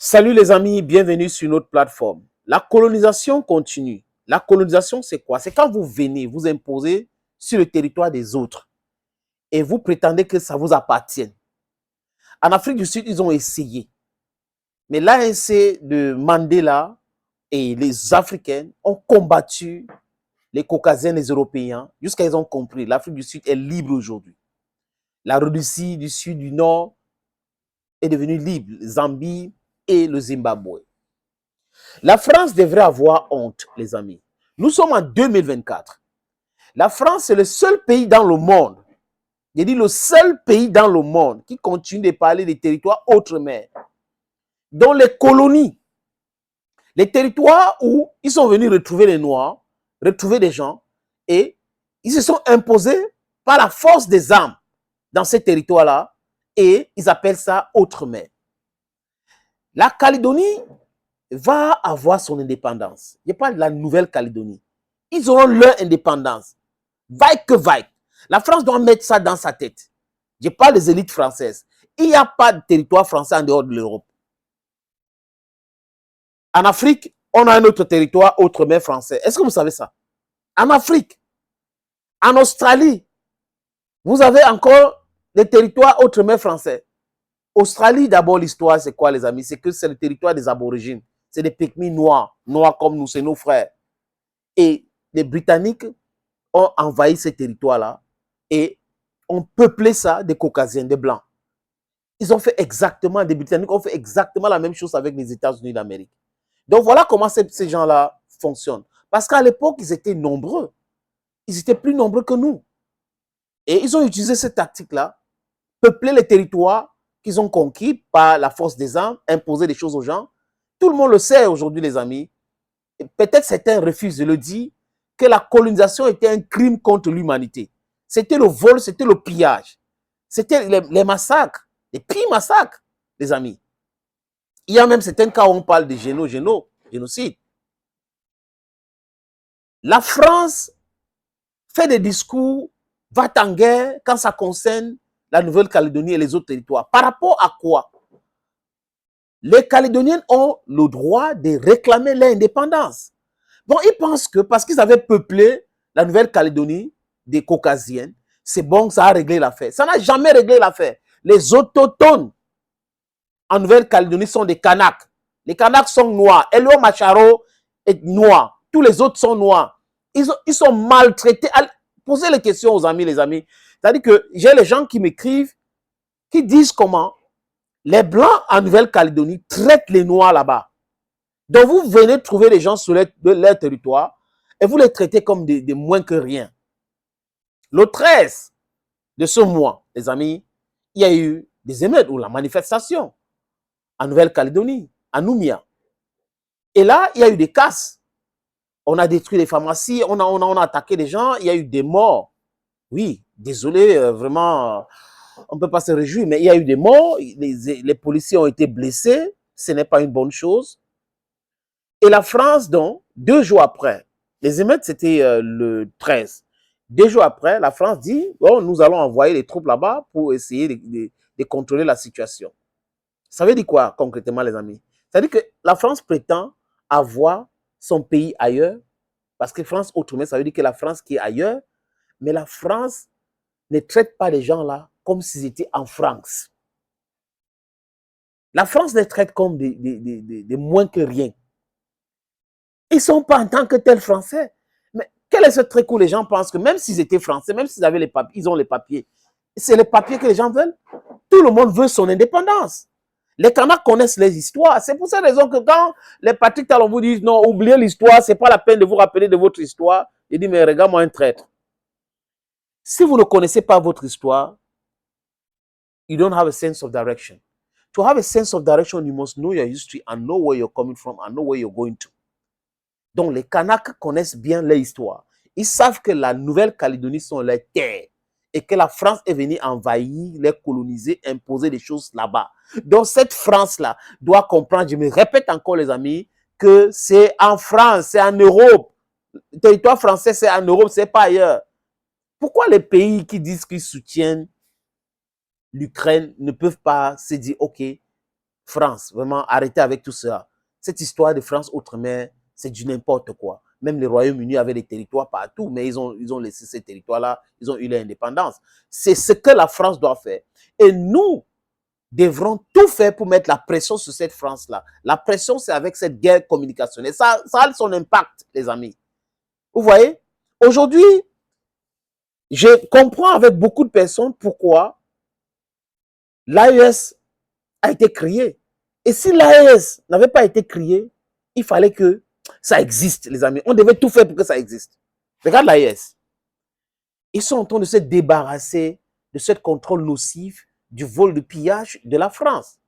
Salut les amis, bienvenue sur notre plateforme. La colonisation continue. La colonisation, c'est quoi? C'est quand vous venez vous imposer sur le territoire des autres et vous prétendez que ça vous appartient. En Afrique du Sud, ils ont essayé. Mais l'ANC de Mandela et les Africains ont combattu les Caucasiens, les Européens, jusqu'à ce qu'ils ont compris. L'Afrique du Sud est libre aujourd'hui. La Russie du Sud, du Nord est devenue libre. Zambie et le Zimbabwe. La France devrait avoir honte, les amis. Nous sommes en 2024. La France est le seul pays dans le monde, j'ai dit le seul pays dans le monde qui continue de parler des territoires outre-mer, dont les colonies, les territoires où ils sont venus retrouver les Noirs, retrouver des gens, et ils se sont imposés par la force des armes dans ces territoires-là, et ils appellent ça outre-mer. La Calédonie va avoir son indépendance. Je parle de la Nouvelle-Calédonie. Ils auront leur indépendance. Vaille que vaille. La France doit mettre ça dans sa tête. Je parle des élites françaises. Il n'y a pas de territoire français en dehors de l'Europe. En Afrique, on a un autre territoire outre-mer français. Est-ce que vous savez ça? En Afrique, en Australie, vous avez encore des territoires outre-mer français. Australie, d'abord, l'histoire, c'est quoi, les amis? C'est que c'est le territoire des aborigènes. C'est des Pygmies noirs. Noirs comme nous, c'est nos frères. Et les Britanniques ont envahi ces territoires-là et ont peuplé ça des Caucasiens, des Blancs. Ils ont fait exactement, les Britanniques ont fait exactement la même chose avec les États-Unis d'Amérique. Donc voilà comment ces gens-là fonctionnent. Parce qu'à l'époque, ils étaient nombreux. Ils étaient plus nombreux que nous. Et ils ont utilisé cette tactique-là, peupler les territoires qu'ils ont conquis par la force des armes, imposer des choses aux gens. Tout le monde le sait aujourd'hui, les amis. Peut-être certains refusent de le dire, que la colonisation était un crime contre l'humanité. C'était le vol, c'était le pillage. C'était les massacres, les pires massacres, les amis. Il y a même certains cas où on parle de génocide. La France fait des discours, va en guerre quand ça concerne la Nouvelle-Calédonie et les autres territoires. Par rapport à quoi? Les Calédoniens ont le droit de réclamer leur indépendance. Bon, ils pensent que parce qu'ils avaient peuplé la Nouvelle-Calédonie des Caucasiennes, c'est bon, ça a réglé l'affaire. Ça n'a jamais réglé l'affaire. Les autochtones en Nouvelle-Calédonie sont des Kanaks. Les Kanaks sont noirs. Elio Macharo est noir. Tous les autres sont noirs. Ils sont maltraités. Posez les questions aux amis, les amis. C'est-à-dire que j'ai les gens qui m'écrivent, qui disent comment les Blancs en Nouvelle-Calédonie traitent les Noirs là-bas. Donc vous venez trouver les gens sur leur territoire et vous les traitez comme des moins que rien. Le 13 de ce mois, les amis, il y a eu des émeutes ou la manifestation en Nouvelle-Calédonie, à Nouméa. Et là, il y a eu des casses. On a détruit les pharmacies, on a attaqué des gens, il y a eu des morts. Oui, désolé, vraiment, on ne peut pas se réjouir, mais il y a eu des morts, les policiers ont été blessés, ce n'est pas une bonne chose. Et la France, donc, 2 jours après, les émeutes, c'était le 13. 2 jours après, la France dit, bon, nous allons envoyer les troupes là-bas pour essayer de contrôler la situation. Ça veut dire quoi, concrètement, les amis? Ça veut dire que la France prétend avoir son pays ailleurs, parce que France, autrement, ça veut dire que la France qui est ailleurs, mais la France ne traite pas les gens là comme s'ils étaient en France. La France les traite comme des moins que rien. Ils ne sont pas en tant que tels français. Mais quel est ce truc où les gens pensent que même s'ils étaient français, même s'ils avaient les papiers, ils ont les papiers, c'est les papiers que les gens veulent. Tout le monde veut son indépendance. Les Kanaks connaissent les histoires. C'est pour cette raison que quand les Patrick Talon vous disent non, oubliez l'histoire, ce n'est pas la peine de vous rappeler de votre histoire, il dit mais regarde-moi un traître. Si vous ne connaissez pas votre histoire, you don't have a sense of direction. To have a sense of direction, you must know your history and know where you're coming from and know where you're going to. Donc, les Kanaks connaissent bien leur histoire. Ils savent que la Nouvelle-Calédonie sont leurs terres et que la France est venue envahir, les coloniser, imposer des choses là-bas. Donc, cette France-là doit comprendre, je me répète encore les amis, que c'est en France, c'est en Europe. Le territoire français, c'est en Europe, c'est pas ailleurs. Pourquoi les pays qui disent qu'ils soutiennent l'Ukraine ne peuvent pas se dire, OK, France, vraiment, arrêtez avec tout ça. Cette histoire de France outre-mer, c'est du n'importe quoi. Même les Royaumes-Unis avaient des territoires partout, mais ils ont laissé ces territoires-là, ils ont eu l'indépendance. C'est ce que la France doit faire. Et nous devrons tout faire pour mettre la pression sur cette France-là. La pression, c'est avec cette guerre communicationnelle. Ça a son impact, les amis. Vous voyez? Aujourd'hui, je comprends avec beaucoup de personnes pourquoi l'AES a été créé. Et si l'AES n'avait pas été créé, il fallait que ça existe, les amis. On devait tout faire pour que ça existe. Regarde l'AES. Ils sont en train de se débarrasser de ce contrôle nocif du vol de pillage de la France.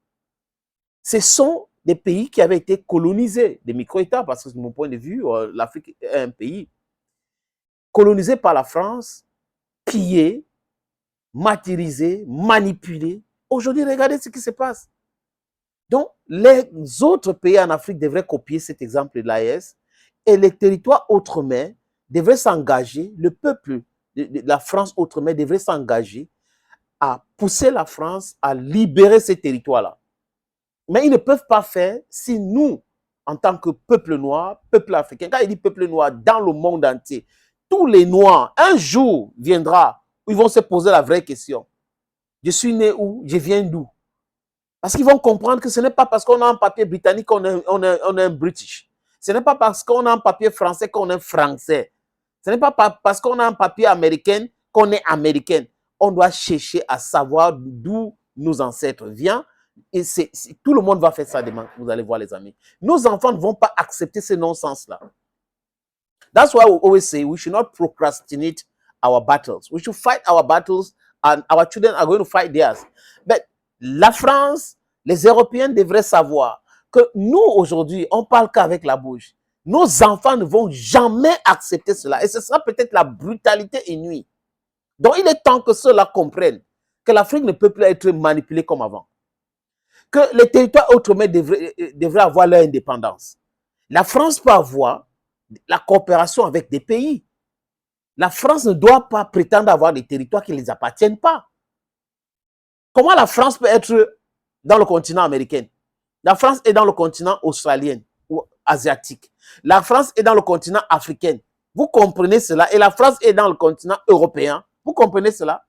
Ce sont des pays qui avaient été colonisés, des micro-États, parce que de mon point de vue, l'Afrique est un pays colonisé par la France, pillé, martyrisé, manipulé. Aujourd'hui, regardez ce qui se passe. Donc, les autres pays en Afrique devraient copier cet exemple de l'AES et les territoires outre-mer devraient s'engager, le peuple de la France outre-mer devrait s'engager à pousser la France à libérer ces territoires-là. Mais ils ne peuvent pas faire si nous, en tant que peuple noir, peuple africain, quand il dit peuple noir dans le monde entier, tous les noirs, un jour viendra où ils vont se poser la vraie question. Je suis né où? Je viens d'où? Parce qu'ils vont comprendre que ce n'est pas parce qu'on a un papier britannique qu'on est un British. Ce n'est pas parce qu'on a un papier français qu'on est français. Ce n'est pas parce qu'on a un papier américain qu'on est américain. On doit chercher à savoir d'où nos ancêtres viennent. Et tout le monde va faire ça demain, vous allez voir les amis. Nos enfants ne vont pas accepter ce non-sens-là. That's why we always say we should not procrastinate our battles. We should fight our battles and our children are going to fight theirs. But la France, les Européens devraient savoir que nous, aujourd'hui, on parle qu'avec la bouche. Nos enfants ne vont jamais accepter cela. Et ce sera peut-être la brutalité inouïe. Donc, il est temps que ceux-là comprennent que l'Afrique ne peut plus être manipulée comme avant. Que les territoires outre-mer devraient avoir leur indépendance. La France peut avoir la coopération avec des pays. La France ne doit pas prétendre avoir des territoires qui ne les appartiennent pas. Comment la France peut être dans le continent américain? La France est dans le continent australien ou asiatique. La France est dans le continent africain. Vous comprenez cela? Et la France est dans le continent européen. Vous comprenez cela?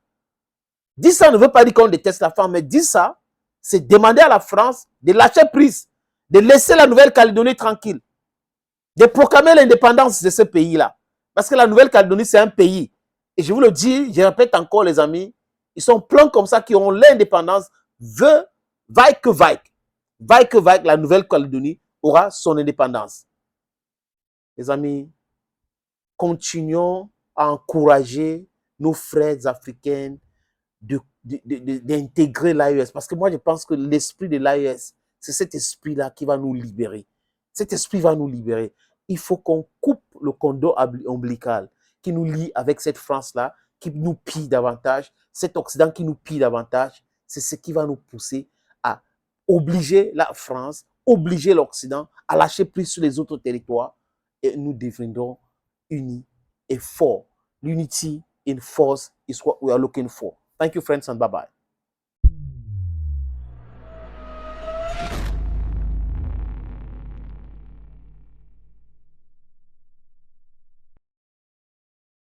Dire ça ne veut pas dire qu'on déteste la France, mais dire ça, c'est demander à la France de lâcher prise, de laisser la Nouvelle-Calédonie tranquille, de proclamer l'indépendance de ce pays-là. Parce que la Nouvelle-Calédonie, c'est un pays. Et je vous le dis, je répète encore, les amis, ils sont pleins comme ça qui ont l'indépendance, vaille que vaille. Vaille que vaille, la Nouvelle-Calédonie aura son indépendance. Les amis, continuons à encourager nos frères africains d'intégrer l'AES. Parce que moi, je pense que l'esprit de l'AES, c'est cet esprit-là qui va nous libérer. Cet esprit va nous libérer. Il faut qu'on coupe le cordon ombilical qui nous lie avec cette France-là, qui nous pille davantage, cet Occident qui nous pille davantage. C'est ce qui va nous pousser à obliger la France, obliger l'Occident à lâcher prise sur les autres territoires et nous deviendrons unis et forts. L'unity in force is what we are looking for. Thank you, friends, and bye-bye.